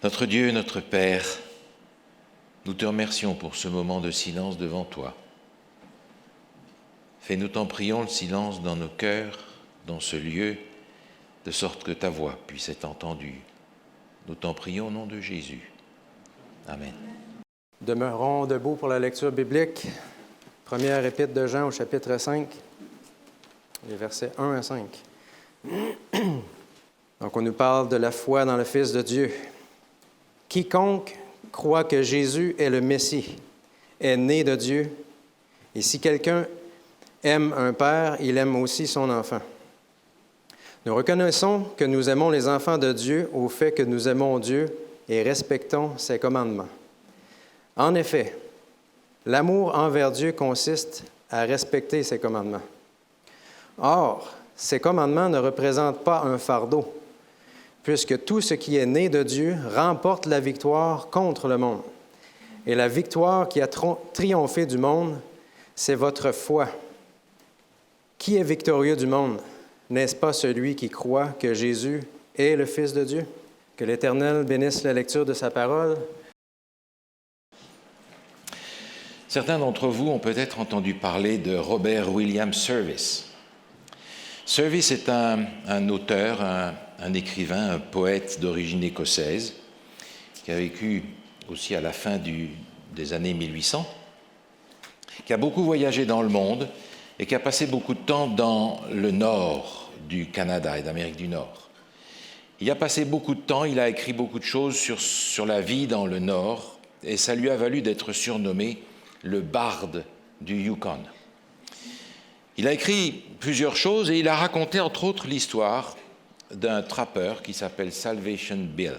Notre Dieu, notre Père, nous te remercions pour ce moment de silence devant toi. Fais-nous, t'en prions, le silence dans nos cœurs, dans ce lieu, de sorte que ta voix puisse être entendue. Nous t'en prions au nom de Jésus. Amen. Demeurons debout pour la lecture biblique. Première épître de Jean au chapitre 5, les versets 1 à 5. Donc, on nous parle de la foi dans le Fils de Dieu. Quiconque croit que Jésus est le Messie est né de Dieu. Et si quelqu'un aime un père, il aime aussi son enfant. Nous reconnaissons que nous aimons les enfants de Dieu au fait que nous aimons Dieu et respectons ses commandements. En effet, l'amour envers Dieu consiste à respecter ses commandements. Or, ces commandements ne représentent pas un fardeau, puisque tout ce qui est né de Dieu remporte la victoire contre le monde. Et la victoire qui a triomphé du monde, c'est votre foi. Qui est victorieux du monde? N'est-ce pas celui qui croit que Jésus est le Fils de Dieu? Que l'Éternel bénisse la lecture de sa parole. Certains d'entre vous ont peut-être entendu parler de Robert William Service. Service est un auteur, un écrivain, un poète d'origine écossaise, qui a vécu aussi à la fin des années 1800, qui a beaucoup voyagé dans le monde et qui a passé beaucoup de temps dans le nord du Canada et d'Amérique du Nord. Il a passé beaucoup de temps, il a écrit beaucoup de choses sur la vie dans le nord, et ça lui a valu d'être surnommé le barde du Yukon. Il a écrit plusieurs choses et il a raconté entre autres l'histoire d'un trappeur qui s'appelle Salvation Bill.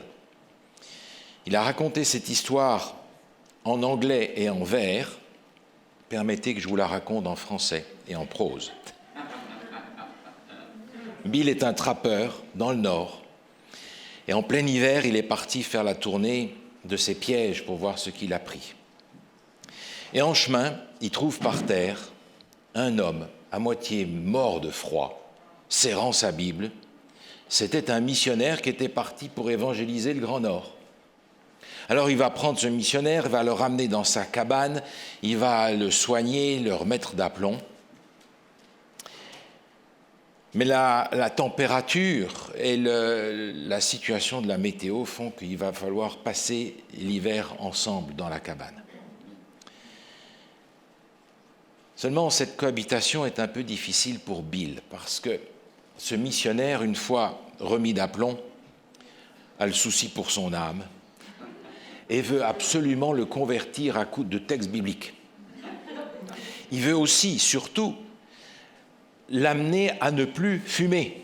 Il a raconté cette histoire en anglais et en vers. Permettez que je vous la raconte en français et en prose. Bill est un trappeur dans le nord et en plein hiver, il est parti faire la tournée de ses pièges pour voir ce qu'il a pris. Et en chemin, il trouve par terre un homme à moitié mort de froid, serrant sa Bible. C'était un missionnaire qui était parti pour évangéliser le Grand Nord. Alors il va prendre ce missionnaire, il va le ramener dans sa cabane, il va le soigner, le remettre d'aplomb. Mais la température et la situation de la météo font qu'il va falloir passer l'hiver ensemble dans la cabane. Seulement, cette cohabitation est un peu difficile pour Bill, parce que ce missionnaire, une fois remis d'aplomb, a le souci pour son âme et veut absolument le convertir à coups de textes bibliques. Il veut aussi, surtout, l'amener à ne plus fumer,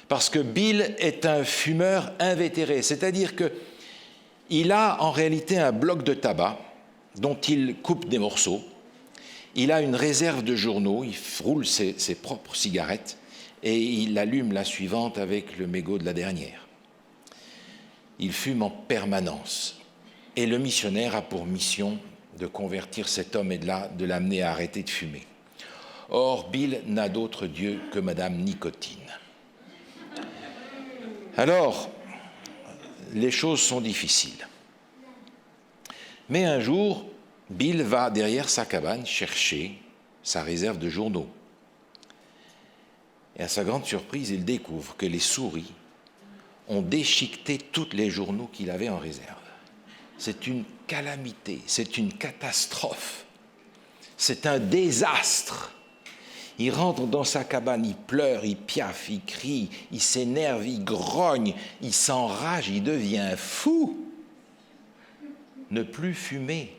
parce que Bill est un fumeur invétéré, c'est-à-dire qu'il a en réalité un bloc de tabac dont il coupe des morceaux. Il a une réserve de journaux, il roule ses propres cigarettes et il allume la suivante avec le mégot de la dernière. Il fume en permanence et le missionnaire a pour mission de convertir cet homme et de l'amener à arrêter de fumer. Or, Bill n'a d'autre Dieu que Madame Nicotine. Alors, les choses sont difficiles. Mais un jour, Bill va derrière sa cabane chercher sa réserve de journaux. Et à sa grande surprise, il découvre que les souris ont déchiqueté tous les journaux qu'il avait en réserve. C'est une calamité, c'est une catastrophe, c'est un désastre. Il rentre dans sa cabane, il pleure, il piaffe, il crie, il s'énerve, il grogne, il s'enrage, il devient fou. Ne plus fumer.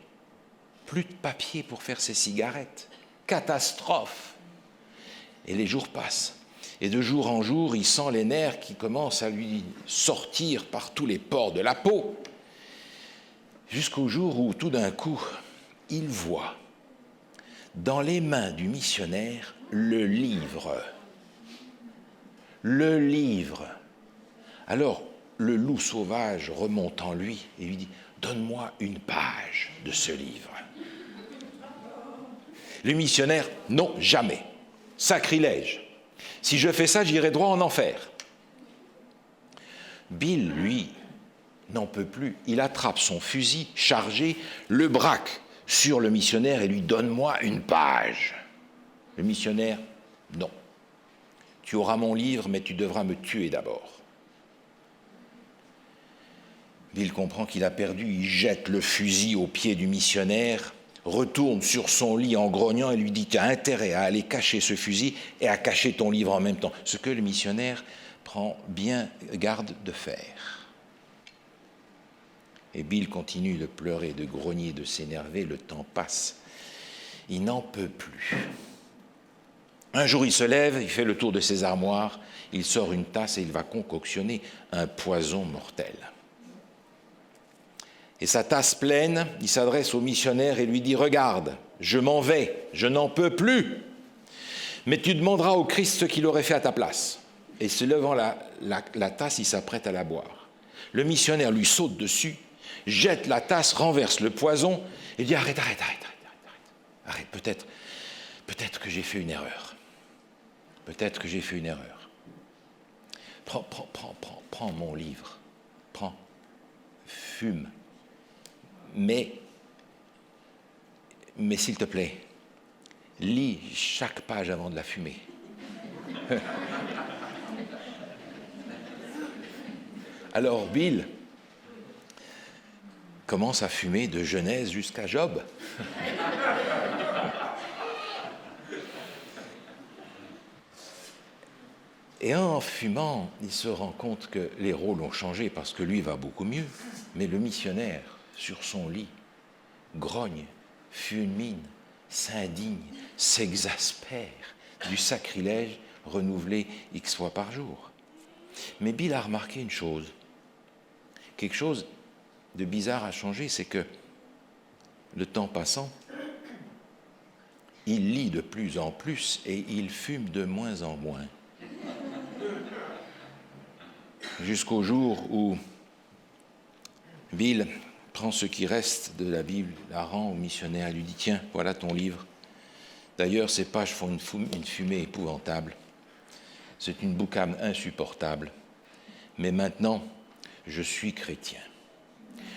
Plus de papier pour faire ses cigarettes. Catastrophe. Et les jours passent. Et de jour en jour, il sent les nerfs qui commencent à lui sortir par tous les pores de la peau. Jusqu'au jour où, tout d'un coup, il voit dans les mains du missionnaire le livre. Le livre. Alors, le loup sauvage remonte en lui et lui dit « Donne-moi une page de ce livre. » Le missionnaire, non, jamais. Sacrilège. Si je fais ça, j'irai droit en enfer. Bill, lui, n'en peut plus. Il attrape son fusil chargé, le braque sur le missionnaire et lui dit « Donne-moi une page ». Le missionnaire « Non. Tu auras mon livre, mais tu devras me tuer d'abord. » Bill comprend qu'il a perdu, il jette le fusil aux pieds du missionnaire, retourne sur son lit en grognant et lui dit « Tu as intérêt à aller cacher ce fusil et à cacher ton livre en même temps », ce que le missionnaire prend bien garde de faire. Et Bill continue de pleurer, de grogner, de s'énerver, le temps passe. Il n'en peut plus. Un jour, il se lève, il fait le tour de ses armoires, il sort une tasse et il va concoctionner un poison mortel. Et sa tasse pleine, il s'adresse au missionnaire et lui dit « Regarde, je m'en vais, je n'en peux plus, mais tu demanderas au Christ ce qu'il aurait fait à ta place. » Et se levant la tasse, il s'apprête à la boire. Le missionnaire lui saute dessus, jette la tasse, renverse le poison et dit « Arrête, peut-être que j'ai fait une erreur. Peut-être que j'ai fait une erreur. Prends mon livre, prends, fume. Mais s'il te plaît, lis chaque page avant de la fumer. » Alors Bill commence à fumer de Genèse jusqu'à Job. Et en fumant, il se rend compte que les rôles ont changé parce que lui va beaucoup mieux. Mais le missionnaire, sur son lit, grogne, fulmine, s'indigne, s'exaspère du sacrilège renouvelé X fois par jour. Mais Bill a remarqué une chose. Quelque chose de bizarre a changé, c'est que le temps passant, il lit de plus en plus et il fume de moins en moins. Jusqu'au jour où Bill prend ce qui reste de la Bible, la rend au missionnaire et lui dit « Tiens, voilà ton livre. D'ailleurs, ces pages font une fumée épouvantable. C'est une boucane insupportable. Mais maintenant, je suis chrétien.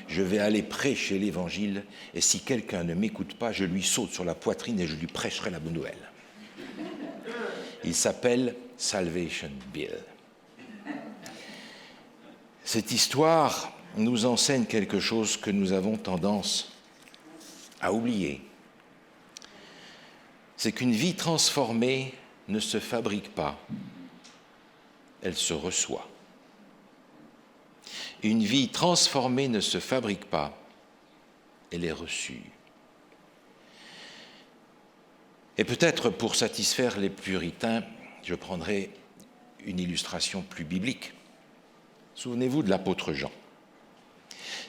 Je vais aller prêcher l'Évangile et si quelqu'un ne m'écoute pas, je lui saute sur la poitrine et je lui prêcherai la bonne nouvelle. » Il s'appelle Salvation Bill. Cette histoire nous enseigne quelque chose que nous avons tendance à oublier. C'est qu'une vie transformée ne se fabrique pas, elle se reçoit. Une vie transformée ne se fabrique pas, elle est reçue. Et peut-être pour satisfaire les puritains, je prendrai une illustration plus biblique. Souvenez-vous de l'apôtre Jean.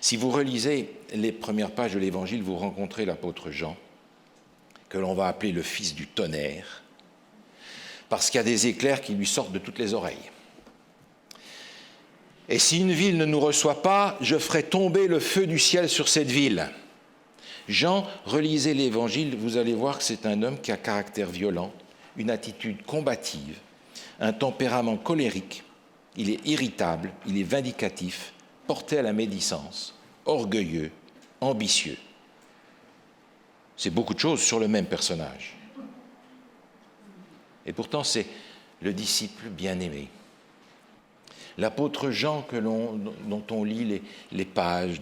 Si vous relisez les premières pages de l'Évangile, vous rencontrez l'apôtre Jean, que l'on va appeler le fils du tonnerre, parce qu'il y a des éclairs qui lui sortent de toutes les oreilles. Et si une ville ne nous reçoit pas, je ferai tomber le feu du ciel sur cette ville. Jean, relisez l'Évangile, vous allez voir que c'est un homme qui a caractère violent, une attitude combative, un tempérament colérique, il est irritable, il est vindicatif, porté à la médisance, orgueilleux, ambitieux. C'est beaucoup de choses sur le même personnage. Et pourtant, c'est le disciple bien-aimé. L'apôtre Jean dont on lit les pages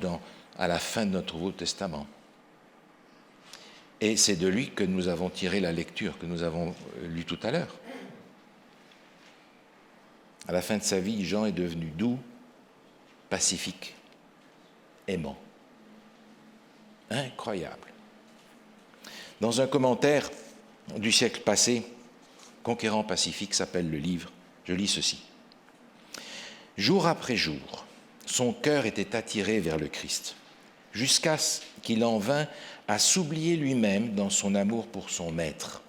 à la fin de notre Nouveau Testament. Et c'est de lui que nous avons tiré la lecture que nous avons lue tout à l'heure. À la fin de sa vie, Jean est devenu doux, pacifique, aimant. Incroyable. Dans un commentaire du siècle passé, Conquérant pacifique s'appelle le livre, je lis ceci. Jour après jour, son cœur était attiré vers le Christ, jusqu'à ce qu'il en vînt à s'oublier lui-même dans son amour pour son Maître.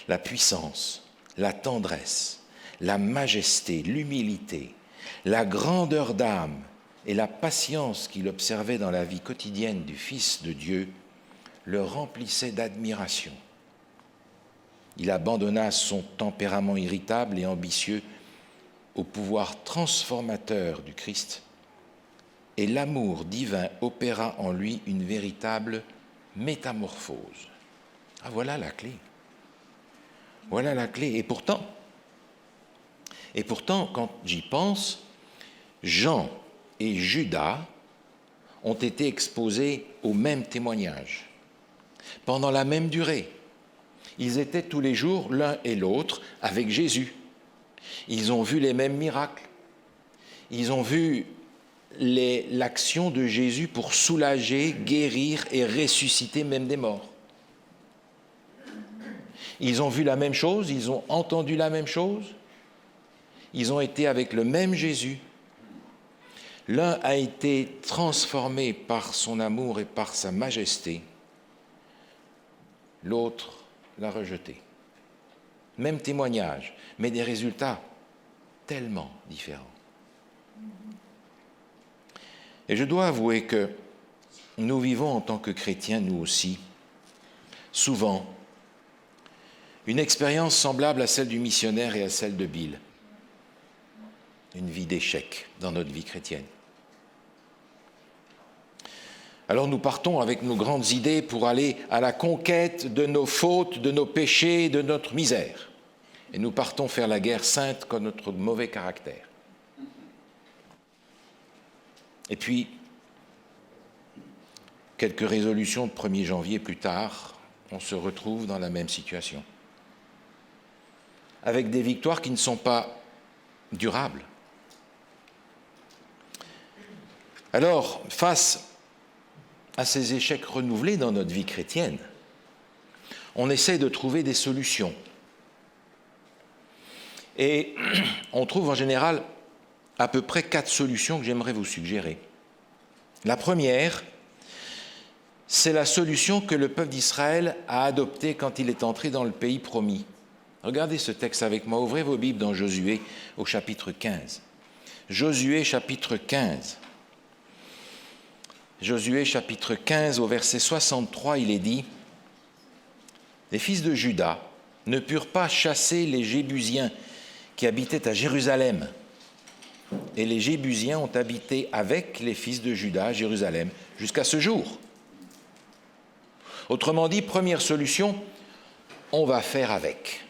La puissance, la tendresse, la majesté, l'humilité, la grandeur d'âme et la patience qu'il observait dans la vie quotidienne du Fils de Dieu le remplissaient d'admiration. Il abandonna son tempérament irritable et ambitieux au pouvoir transformateur du Christ et l'amour divin opéra en lui une véritable métamorphose. Ah, voilà la clé. Voilà la clé. Et pourtant, quand j'y pense, Jean et Judas ont été exposés au même témoignage, pendant la même durée. Ils étaient tous les jours, l'un et l'autre, avec Jésus. Ils ont vu les mêmes miracles. Ils ont vu l'action de Jésus pour soulager, guérir et ressusciter même des morts. Ils ont vu la même chose, ils ont entendu la même chose. Ils ont été avec le même Jésus. L'un a été transformé par son amour et par sa majesté. L'autre l'a rejeté. Même témoignage, mais des résultats tellement différents. Et je dois avouer que nous vivons en tant que chrétiens, nous aussi, souvent, une expérience semblable à celle du missionnaire et à celle de Bill. Une vie d'échec dans notre vie chrétienne. Alors nous partons avec nos grandes idées pour aller à la conquête de nos fautes, de nos péchés, de notre misère. Et nous partons faire la guerre sainte contre notre mauvais caractère. Et puis, quelques résolutions de 1er janvier plus tard, on se retrouve dans la même situation. Avec des victoires qui ne sont pas durables. Alors, face à ces échecs renouvelés dans notre vie chrétienne, on essaie de trouver des solutions. Et on trouve en général à peu près 4 solutions que j'aimerais vous suggérer. La première, c'est la solution que le peuple d'Israël a adoptée quand il est entré dans le pays promis. Regardez ce texte avec moi, ouvrez vos Bibles dans Josué au chapitre 15. Josué chapitre 15. Josué chapitre 15 au verset 63, il est dit « Les fils de Juda ne purent pas chasser les Jébusiens qui habitaient à Jérusalem. Et les Jébusiens ont habité avec les fils de Juda à Jérusalem jusqu'à ce jour. » Autrement dit, première solution, on va faire avec.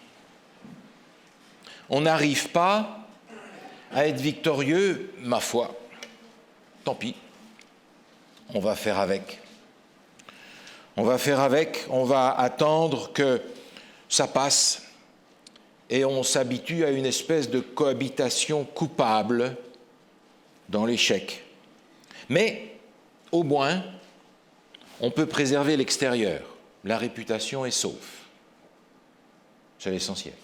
On n'arrive pas à être victorieux, ma foi, tant pis. On va faire avec. On va faire avec, on va attendre que ça passe et on s'habitue à une espèce de cohabitation coupable dans l'échec. Mais, au moins, on peut préserver l'extérieur. La réputation est sauve. C'est l'essentiel.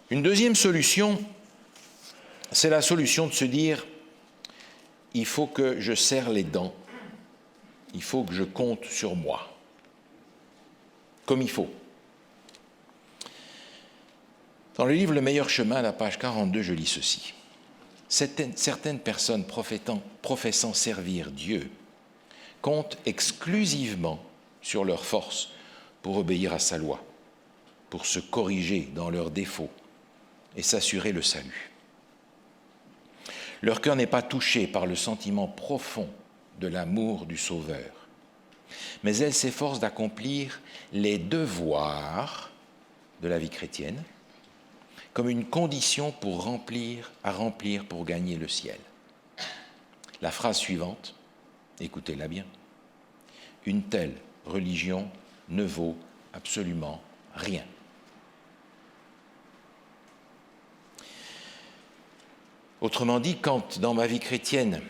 Une deuxième solution, c'est la solution de se dire il faut que je serre les dents, il faut que je compte sur moi, comme il faut. Dans le livre Le meilleur chemin, à la page 42, je lis ceci. Certaines personnes professant servir Dieu comptent exclusivement sur leur force pour obéir à sa loi, pour se corriger dans leurs défauts et s'assurer le salut. Leur cœur n'est pas touché par le sentiment profond de l'amour du Sauveur, mais elles s'efforcent d'accomplir les devoirs de la vie chrétienne comme une condition à remplir pour gagner le ciel. La phrase suivante, écoutez-la bien, « Une telle religion ne vaut absolument rien. » Autrement dit, quand dans ma vie chrétienne,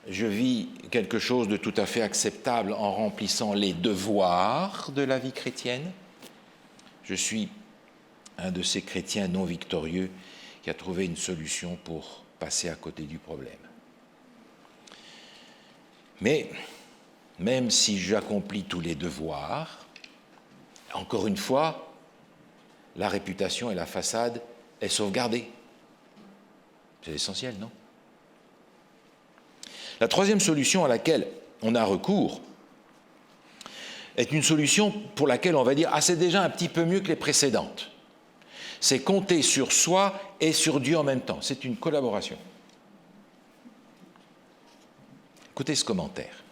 je vis quelque chose de tout à fait acceptable en remplissant les devoirs de la vie chrétienne, je suis un de ces chrétiens non victorieux qui a trouvé une solution pour passer à côté du problème. Mais, même si j'accomplis tous les devoirs, encore une fois, la réputation et la façade est sauvegardée. C'est l'essentiel, non? La troisième solution à laquelle on a recours est une solution pour laquelle on va dire « Ah, c'est déjà un petit peu mieux que les précédentes ». C'est compter sur soi et sur Dieu en même temps. C'est une collaboration. Écoutez ce commentaire.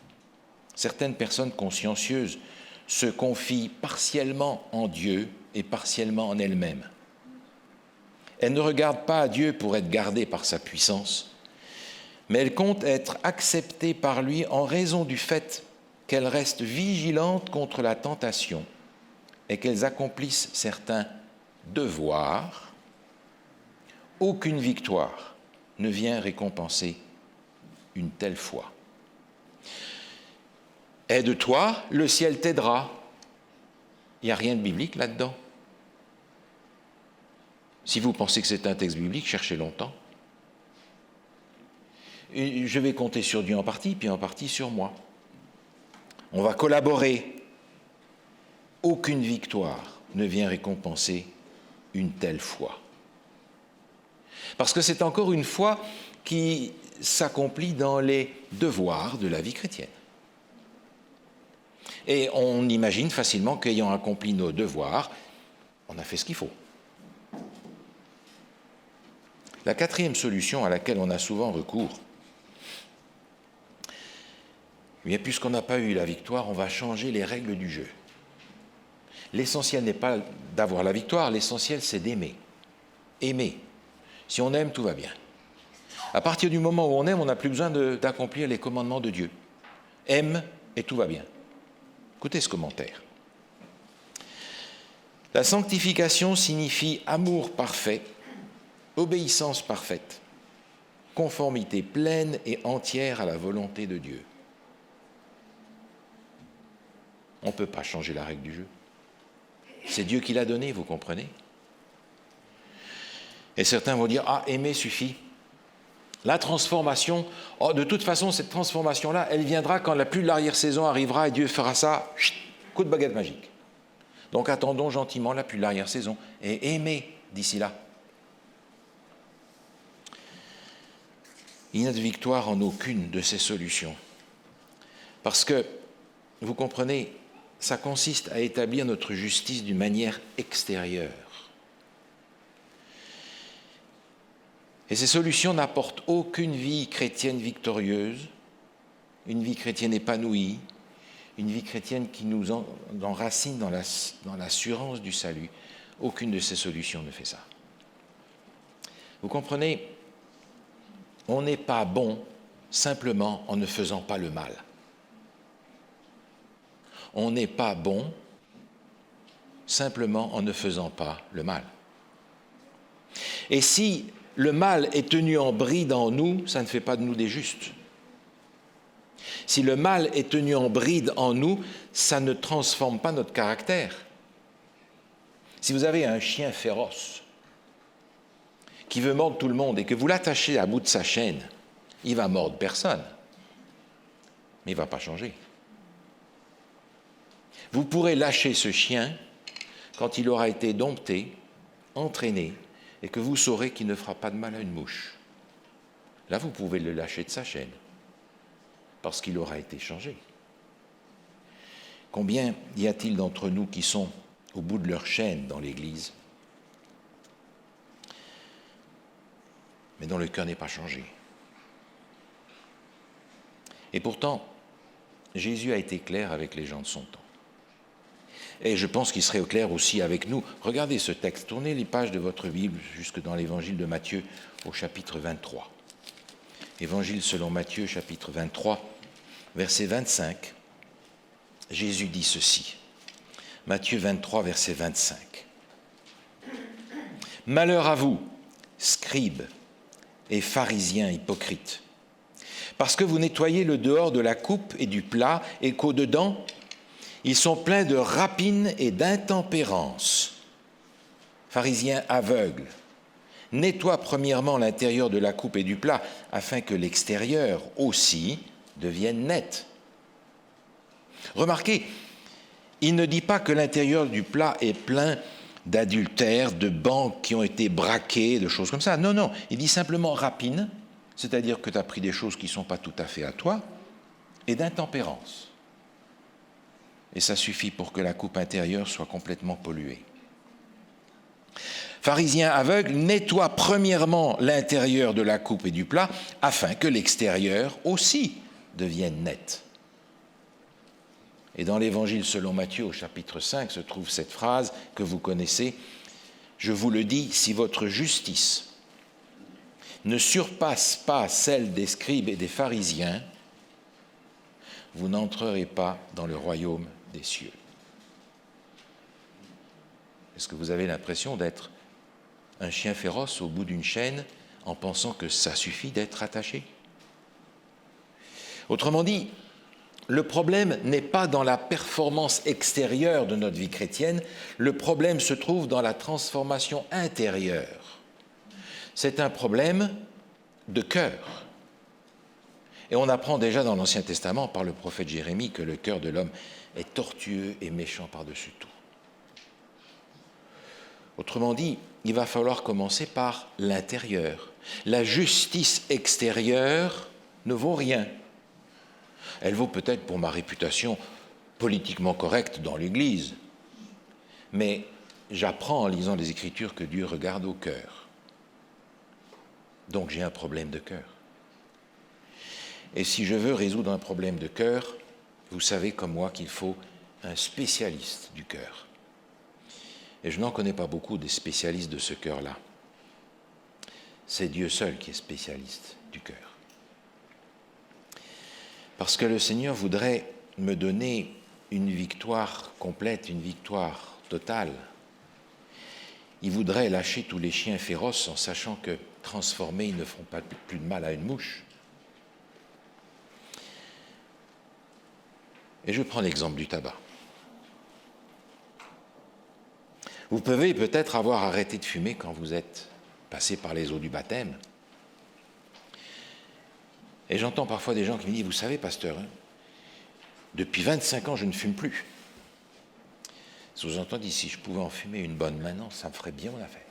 Certaines personnes consciencieuses se confient partiellement en Dieu et partiellement en elles-mêmes. Elles ne regardent pas à Dieu pour être gardées par sa puissance, mais elles comptent être acceptées par lui en raison du fait qu'elles restent vigilantes contre la tentation et qu'elles accomplissent certains devoirs. Aucune victoire ne vient récompenser une telle foi. Aide-toi, le ciel t'aidera. Il n'y a rien de biblique là-dedans. Si vous pensez que c'est un texte biblique, cherchez longtemps. Et je vais compter sur Dieu en partie, puis en partie sur moi. On va collaborer. Aucune victoire ne vient récompenser une telle foi. Parce que c'est encore une foi qui s'accomplit dans les devoirs de la vie chrétienne. Et on imagine facilement qu'ayant accompli nos devoirs, on a fait ce qu'il faut. La quatrième solution à laquelle on a souvent recours, bien, puisqu'on n'a pas eu la victoire, on va changer les règles du jeu. L'essentiel n'est pas d'avoir la victoire, l'essentiel c'est d'aimer. Aimer. Si on aime, tout va bien. À partir du moment où on aime, on n'a plus besoin d'accomplir les commandements de Dieu. Aime et tout va bien. Écoutez ce commentaire. La sanctification signifie amour parfait, obéissance parfaite, conformité pleine et entière à la volonté de Dieu. On ne peut pas changer la règle du jeu. C'est Dieu qui l'a donnée, vous comprenez? Et certains vont dire, ah, aimer suffit. La transformation, oh, de toute façon, cette transformation-là, elle viendra quand la pluie de l'arrière-saison arrivera et Dieu fera ça, coup de baguette magique. Donc attendons gentiment la pluie de l'arrière-saison et aimez d'ici là. Il n'y a de victoire en aucune de ces solutions. Parce que, vous comprenez, ça consiste à établir notre justice d'une manière extérieure. Et ces solutions n'apportent aucune vie chrétienne victorieuse, une vie chrétienne épanouie, une vie chrétienne qui nous enracine dans l'assurance du salut. Aucune de ces solutions ne fait ça. Vous comprenez, on n'est pas bon simplement en ne faisant pas le mal. On n'est pas bon simplement en ne faisant pas le mal. Et si le mal est tenu en bride en nous, ça ne fait pas de nous des justes. Si le mal est tenu en bride en nous, ça ne transforme pas notre caractère. Si vous avez un chien féroce qui veut mordre tout le monde et que vous l'attachez à bout de sa chaîne, il va mordre personne, mais il ne va pas changer. Vous pourrez lâcher ce chien quand il aura été dompté, entraîné, et que vous saurez qu'il ne fera pas de mal à une mouche. Là, vous pouvez le lâcher de sa chaîne, parce qu'il aura été changé. Combien y a-t-il d'entre nous qui sont au bout de leur chaîne dans l'Église, mais dont le cœur n'est pas changé? Et pourtant, Jésus a été clair avec les gens de son temps. Et je pense qu'il serait clair aussi avec nous. Regardez ce texte, tournez les pages de votre Bible jusque dans l'évangile de Matthieu au chapitre 23. Évangile selon Matthieu, chapitre 23, verset 25. Jésus dit ceci. Matthieu 23, verset 25. « Malheur à vous, scribes et pharisiens hypocrites, parce que vous nettoyez le dehors de la coupe et du plat, et qu'au-dedans, ils sont pleins de rapines et d'intempérance. Pharisiens aveugles, nettoie premièrement l'intérieur de la coupe et du plat, afin que l'extérieur aussi devienne net. » Remarquez, il ne dit pas que l'intérieur du plat est plein d'adultère, de banques qui ont été braquées, de choses comme ça. Non, non, il dit simplement rapine, c'est-à-dire que tu as pris des choses qui ne sont pas tout à fait à toi, et d'intempérance. Et ça suffit pour que la coupe intérieure soit complètement polluée. Pharisiens aveugles, nettoie premièrement l'intérieur de la coupe et du plat, afin que l'extérieur aussi deviennent nettes. Et dans l'Évangile selon Matthieu, au chapitre 5, se trouve cette phrase que vous connaissez. « Je vous le dis, si votre justice ne surpasse pas celle des scribes et des pharisiens, vous n'entrerez pas dans le royaume des cieux. » Est-ce que vous avez l'impression d'être un chien féroce au bout d'une chaîne en pensant que ça suffit d'être attaché? Autrement dit, le problème n'est pas dans la performance extérieure de notre vie chrétienne, le problème se trouve dans la transformation intérieure. C'est un problème de cœur. Et on apprend déjà dans l'Ancien Testament par le prophète Jérémie que le cœur de l'homme est tortueux et méchant par-dessus tout. Autrement dit, il va falloir commencer par l'intérieur. La justice extérieure ne vaut rien. Elle vaut peut-être pour ma réputation politiquement correcte dans l'Église. Mais j'apprends en lisant les Écritures que Dieu regarde au cœur. Donc j'ai un problème de cœur. Et si je veux résoudre un problème de cœur, vous savez comme moi qu'il faut un spécialiste du cœur. Et je n'en connais pas beaucoup des spécialistes de ce cœur-là. C'est Dieu seul qui est spécialiste du cœur. Parce que le Seigneur voudrait me donner une victoire complète, une victoire totale. Il voudrait lâcher tous les chiens féroces en sachant que transformés, ils ne feront pas plus de mal à une mouche. Et je prends l'exemple du tabac. Vous pouvez peut-être avoir arrêté de fumer quand vous êtes passé par les eaux du baptême. Et j'entends parfois des gens qui me disent, vous savez, pasteur, depuis 25 ans, je ne fume plus. Sous-entendu, si je pouvais en fumer une bonne maintenant, ça me ferait bien l'affaire.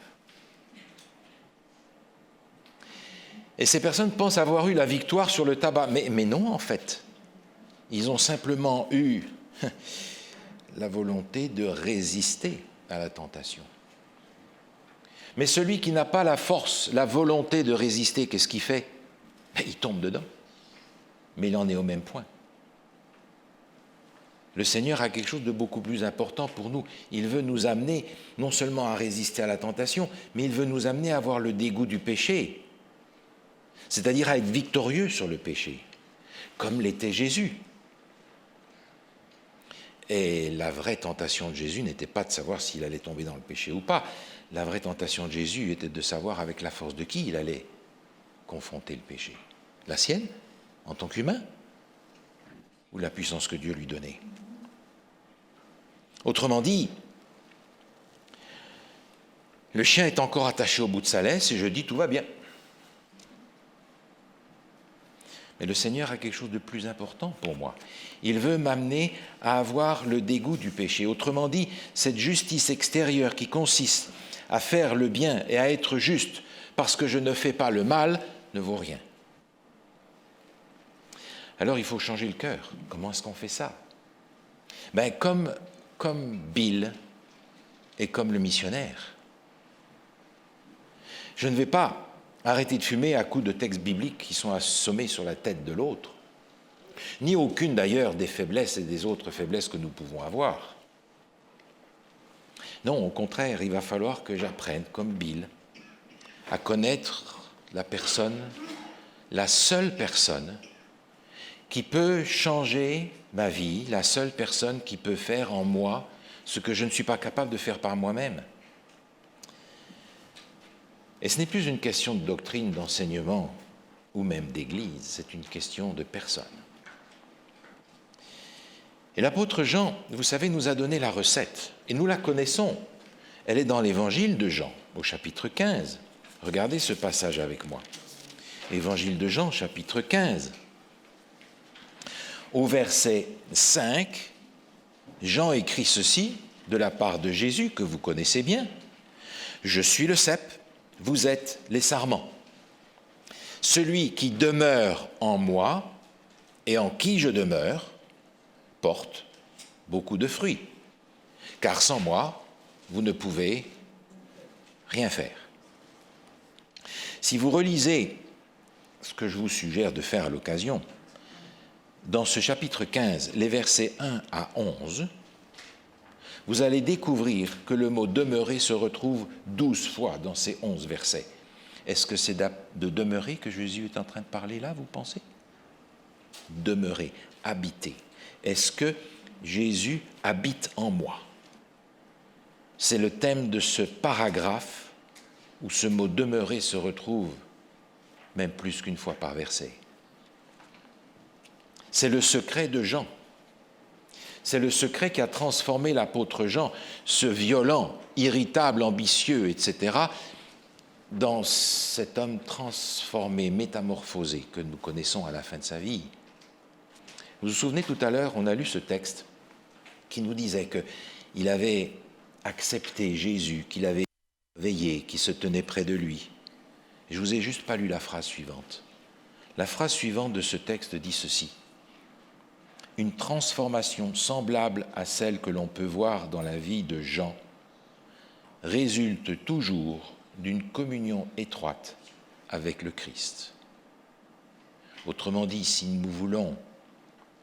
Et ces personnes pensent avoir eu la victoire sur le tabac. Mais non, en fait. Ils ont simplement eu la volonté de résister à la tentation. Mais celui qui n'a pas la force, la volonté de résister, qu'est-ce qu'il fait? Il tombe dedans. Mais il en est au même point. Le Seigneur a quelque chose de beaucoup plus important pour nous. Il veut nous amener non seulement à résister à la tentation, mais il veut nous amener à avoir le dégoût du péché. C'est-à-dire à être victorieux sur le péché, comme l'était Jésus. Et la vraie tentation de Jésus n'était pas de savoir s'il allait tomber dans le péché ou pas. La vraie tentation de Jésus était de savoir avec la force de qui il allait confronter le péché. La sienne, en tant qu'humain, ou la puissance que Dieu lui donnait. Autrement dit, le chien est encore attaché au bout de sa laisse et je dis tout va bien. Mais le Seigneur a quelque chose de plus important pour moi. Il veut m'amener à avoir le dégoût du péché. Autrement dit, cette justice extérieure qui consiste à faire le bien et à être juste parce que je ne fais pas le mal ne vaut rien. Alors il faut changer le cœur. Comment est-ce qu'on fait ça? Comme Bill et comme le missionnaire. Je ne vais pas arrêter de fumer à coups de textes bibliques qui sont assommés sur la tête de l'autre, ni aucune d'ailleurs des faiblesses et des autres faiblesses que nous pouvons avoir. Non, au contraire, il va falloir que j'apprenne, comme Bill, à connaître la personne, la seule personne qui peut changer ma vie, la seule personne qui peut faire en moi ce que je ne suis pas capable de faire par moi-même. Et ce n'est plus une question de doctrine, d'enseignement ou même d'église, c'est une question de personne. Et l'apôtre Jean, vous savez, nous a donné la recette, et nous la connaissons. Elle est dans l'évangile de Jean, au chapitre 15. Regardez ce passage avec moi. Évangile de Jean, chapitre 15. Au verset 5, Jean écrit ceci de la part de Jésus, que vous connaissez bien. « Je suis le cep, vous êtes les sarments. Celui qui demeure en moi et en qui je demeure porte beaucoup de fruits, car sans moi, vous ne pouvez rien faire. » Si vous relisez ce que je vous suggère de faire à l'occasion, dans ce chapitre 15, les versets 1 à 11, vous allez découvrir que le mot « demeurer » se retrouve 12 fois dans ces 11 versets. Est-ce que c'est de demeurer que Jésus est en train de parler là, vous pensez? Demeurer, habiter. Est-ce que Jésus habite en moi? C'est le thème de ce paragraphe où ce mot « demeurer » se retrouve même plus qu'une fois par verset. C'est le secret de Jean. C'est le secret qui a transformé l'apôtre Jean, ce violent, irritable, ambitieux, etc., dans cet homme transformé, métamorphosé que nous connaissons à la fin de sa vie. Vous vous souvenez, tout à l'heure, on a lu ce texte qui nous disait qu'il avait accepté Jésus, qu'il avait veillé, qu'il se tenait près de lui. Je vous ai juste pas lu la phrase suivante. La phrase suivante de ce texte dit ceci: une transformation semblable à celle que l'on peut voir dans la vie de Jean résulte toujours d'une communion étroite avec le Christ. Autrement dit, si nous voulons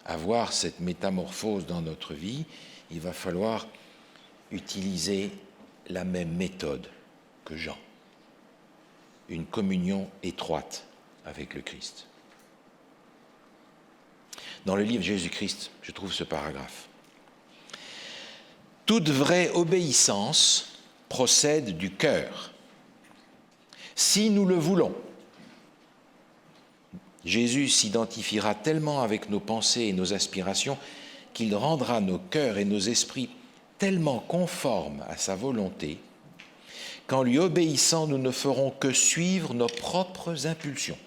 avoir cette métamorphose dans notre vie, il va falloir utiliser la même méthode que Jean. Une communion étroite avec le Christ. Dans le livre Jésus-Christ, je trouve ce paragraphe. Toute vraie obéissance procède du cœur. Si nous le voulons, Jésus s'identifiera tellement avec nos pensées et nos aspirations qu'il rendra nos cœurs et nos esprits tellement conformes à sa volonté qu'en lui obéissant, nous ne ferons que suivre nos propres impulsions.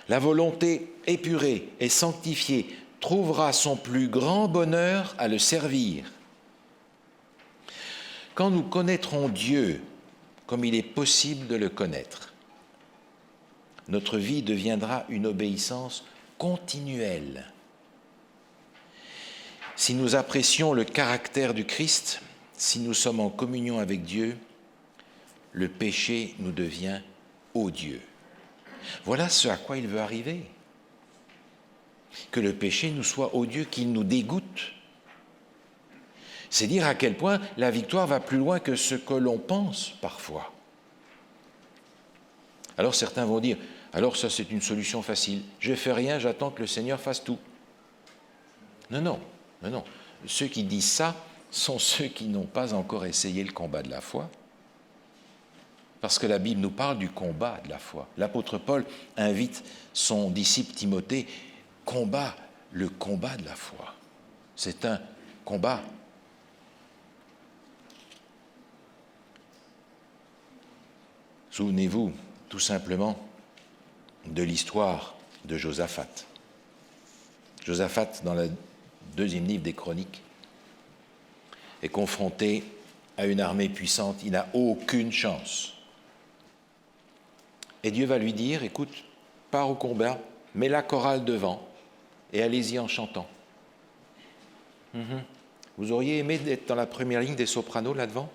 La volonté épurée et sanctifiée trouvera son plus grand bonheur à le servir. Quand nous connaîtrons Dieu comme il est possible de le connaître, notre vie deviendra une obéissance continuelle. Si nous apprécions le caractère du Christ, si nous sommes en communion avec Dieu, le péché nous devient odieux. Voilà ce à quoi il veut arriver. Que le péché nous soit odieux, qu'il nous dégoûte. C'est dire à quel point la victoire va plus loin que ce que l'on pense parfois. Alors certains vont dire, alors ça c'est une solution facile, je ne fais rien, j'attends que le Seigneur fasse tout. Non. Ceux qui disent ça sont ceux qui n'ont pas encore essayé le combat de la foi. Parce que la Bible nous parle du combat de la foi. L'apôtre Paul invite son disciple Timothée, combat le combat de la foi. C'est un combat. Souvenez-vous tout simplement de l'histoire de Josaphat. Josaphat, dans le deuxième livre des Chroniques, est confronté à une armée puissante. Il n'a aucune chance. Et Dieu va lui dire, écoute, pars au combat, mets la chorale devant et allez-y en chantant. Vous auriez aimé être dans la première ligne des sopranos là-devant?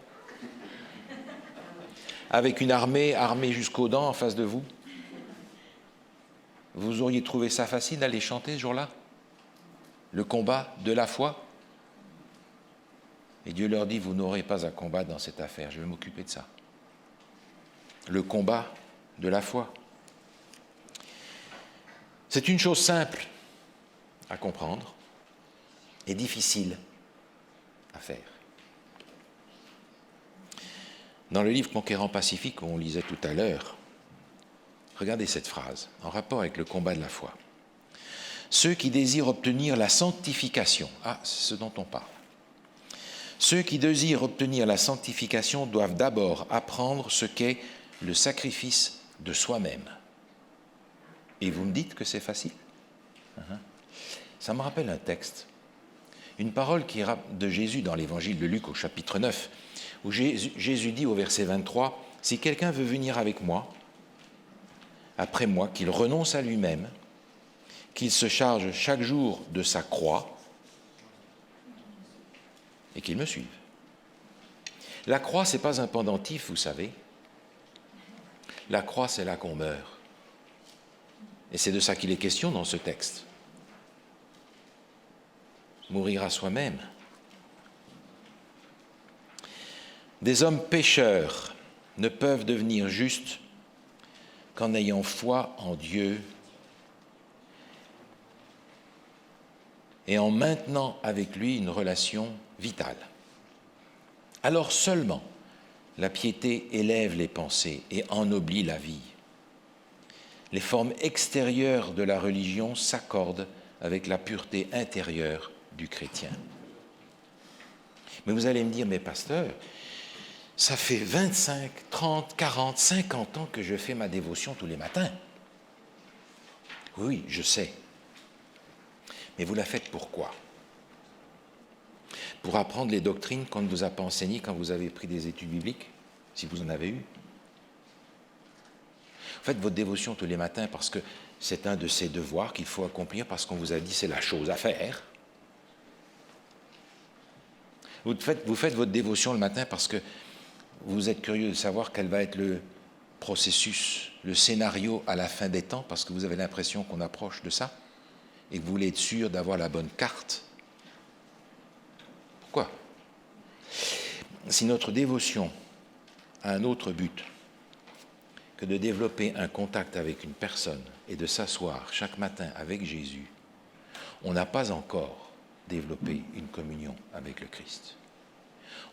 Avec une armée jusqu'aux dents en face de vous? Vous auriez trouvé ça facile d'aller chanter ce jour-là? Le combat de la foi? Et Dieu leur dit, vous n'aurez pas à combattre dans cette affaire, je vais m'occuper de ça. Le combat de la foi. C'est une chose simple à comprendre et difficile à faire. Dans le livre Conquérant Pacifique, qu'on lisait tout à l'heure, regardez cette phrase, en rapport avec le combat de la foi. Ceux qui désirent obtenir la sanctification, c'est ce dont on parle. Ceux qui désirent obtenir la sanctification doivent d'abord apprendre ce qu'est le sacrifice de soi-même. Et vous me dites que c'est facile? Ça me rappelle un texte, une parole qui est de Jésus dans l'évangile de Luc au chapitre 9, où Jésus dit au verset 23, « Si quelqu'un veut venir avec moi, après moi, qu'il renonce à lui-même, qu'il se charge chaque jour de sa croix et qu'il me suive. » La croix, ce n'est pas un pendentif, vous savez. La croix, c'est là qu'on meurt. Et c'est de ça qu'il est question dans ce texte. mourir à soi-même. Des hommes pécheurs ne peuvent devenir justes qu'en ayant foi en Dieu et en maintenant avec lui une relation vitale. Alors seulement la piété élève les pensées et ennoblit la vie. Les formes extérieures de la religion s'accordent avec la pureté intérieure du chrétien. Mais vous allez me dire, mais pasteur, ça fait 25, 30, 40, 50 ans que je fais ma dévotion tous les matins. Oui, je sais. Mais vous la faites pourquoi? Pour apprendre les doctrines qu'on ne vous a pas enseignées quand vous avez pris des études bibliques, si vous en avez eu. Faites votre dévotion tous les matins parce que c'est un de ces devoirs qu'il faut accomplir parce qu'on vous a dit c'est la chose à faire. Vous faites votre dévotion le matin parce que vous êtes curieux de savoir quel va être le processus, le scénario à la fin des temps, parce que vous avez l'impression qu'on approche de ça, et que vous voulez être sûr d'avoir la bonne carte. Pourquoi? Si notre dévotion a un autre but que de développer un contact avec une personne et de s'asseoir chaque matin avec Jésus, on n'a pas encore développé une communion avec le Christ.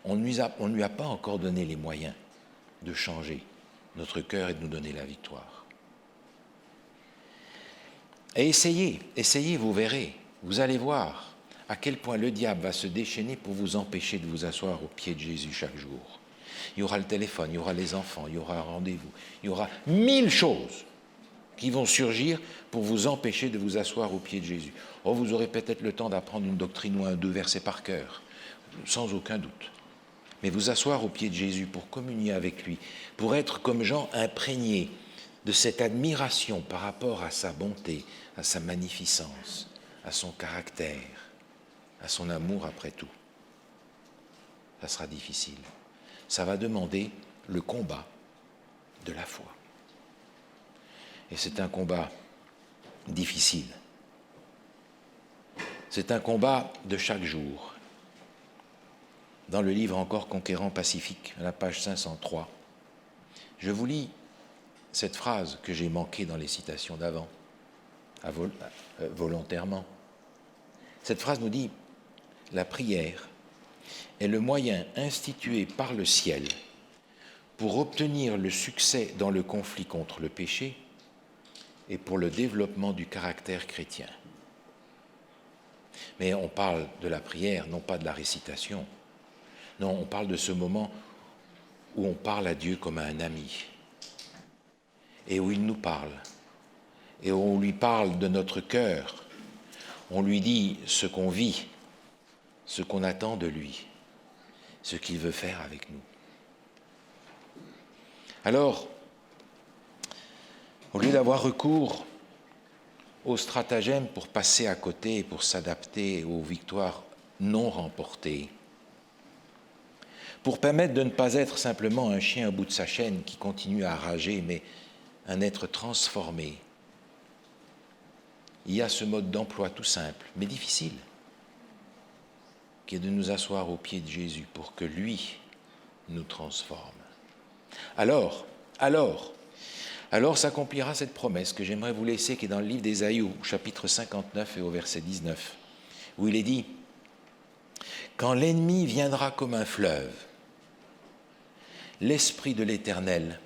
On ne lui a pas encore donné les moyens de changer notre cœur et de nous donner la victoire. Et essayez, vous verrez, vous allez voir à quel point le diable va se déchaîner pour vous empêcher de vous asseoir au pied de Jésus chaque jour. Il y aura le téléphone, il y aura les enfants, il y aura un rendez-vous, il y aura 1000 choses qui vont surgir pour vous empêcher de vous asseoir au pied de Jésus. Oh, vous aurez peut-être le temps d'apprendre une doctrine ou un ou deux versets par cœur, sans aucun doute. Mais vous asseoir au pied de Jésus pour communier avec lui, pour être comme Jean imprégné de cette admiration par rapport à sa bonté, à sa magnificence, à son caractère, à son amour après tout. Ça sera difficile. Ça va demander le combat de la foi. Et c'est un combat difficile. C'est un combat de chaque jour. Dans le livre Encore conquérant pacifique, à la page 503, je vous lis cette phrase que j'ai manquée dans les citations d'avant, volontairement. Cette phrase nous dit « La prière est le moyen institué par le ciel pour obtenir le succès dans le conflit contre le péché et pour le développement du caractère chrétien. » Mais on parle de la prière, non pas de la récitation. Non, on parle de ce moment où on parle à Dieu comme à un ami et où il nous parle et où on lui parle de notre cœur. On lui dit ce qu'on vit, ce qu'on attend de lui, ce qu'il veut faire avec nous. Alors, au lieu d'avoir recours aux stratagèmes pour passer à côté et pour s'adapter aux victoires non remportées, pour permettre de ne pas être simplement un chien au bout de sa chaîne qui continue à rager, mais un être transformé, il y a ce mode d'emploi tout simple, mais difficile, qui est de nous asseoir au pied de Jésus pour que lui nous transforme. Alors s'accomplira cette promesse que j'aimerais vous laisser, qui est dans le livre d'Ésaïe, au chapitre 59 et au verset 19, où il est dit « Quand l'ennemi viendra comme un fleuve, l'Esprit de l'Éternel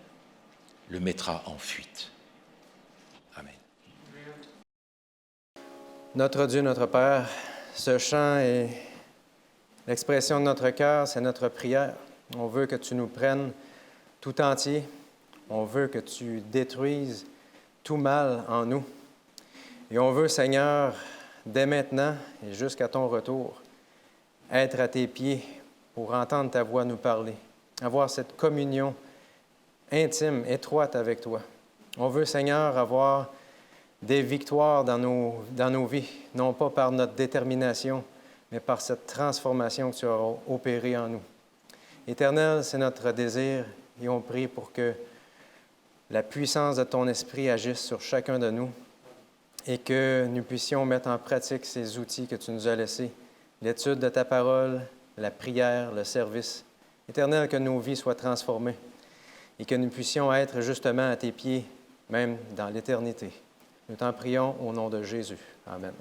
le mettra en fuite. » Amen. Notre Dieu, notre Père, ce chant est l'expression de notre cœur, c'est notre prière. On veut que tu nous prennes tout entier. On veut que tu détruises tout mal en nous. Et on veut, Seigneur, dès maintenant et jusqu'à ton retour, être à tes pieds pour entendre ta voix nous parler, avoir cette communion intime, étroite avec toi. On veut, Seigneur, avoir des victoires dans nos vies, non pas par notre détermination, mais par cette transformation que tu as opérée en nous. Éternel, c'est notre désir et on prie pour que la puissance de ton esprit agisse sur chacun de nous et que nous puissions mettre en pratique ces outils que tu nous as laissés l'étude de ta parole, la prière, le service. Éternel, que nos vies soient transformées et que nous puissions être justement à tes pieds, même dans l'éternité. Nous t'en prions au nom de Jésus. Amen.